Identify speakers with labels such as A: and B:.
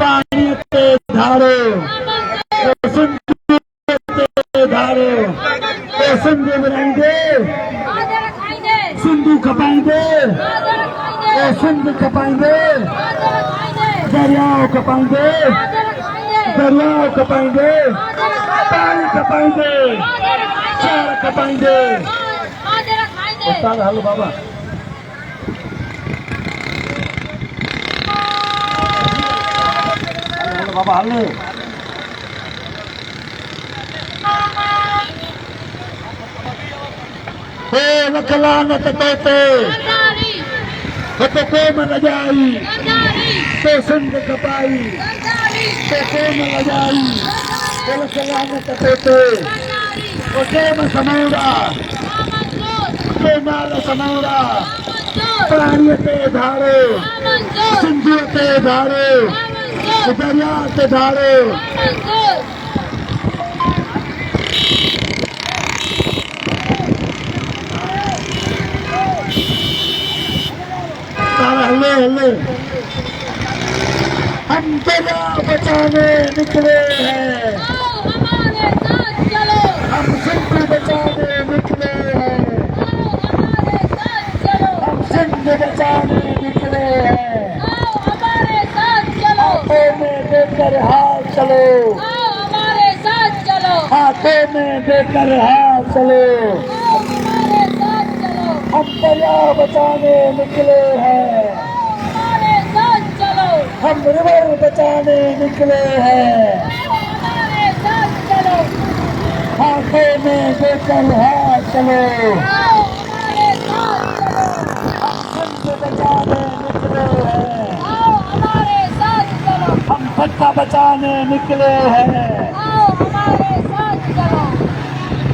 A: पानी ते धारो सिंधु ते धारो सिंधु बनाएंगे सिंधु खपाएंगे सिंधु खपाएंगे दरियाओं खपाएंगे दरियाओं खपाएंगे पानी खपाएंगे चार खपाएंगे। हेलो बाबा बाबा हेलो लखलानत तोते तो कोम न जाई तो सिंध खपाई तो कोम न जाई तो लखलानत तोते तो केम समूरा के नाल समूरा पानी ते धारो सिंधु ते धारो दरिया ते धारो हल्ले हल्ले हम दरिया बचाने निकले हैं हम सिंधु बचाने निकले हैं हम सिंधु बचाने निकले हैं हाथों में देकर हाथ चलो हाथों में देकर हाथ चलो हम दरिया बचाने निकले हैं हम रिवर बचाने निकले हैं हाथों में देकर हाथ चलो हम सिंध बचाने निकले हैं हम पट्टा बचाने निकले हैं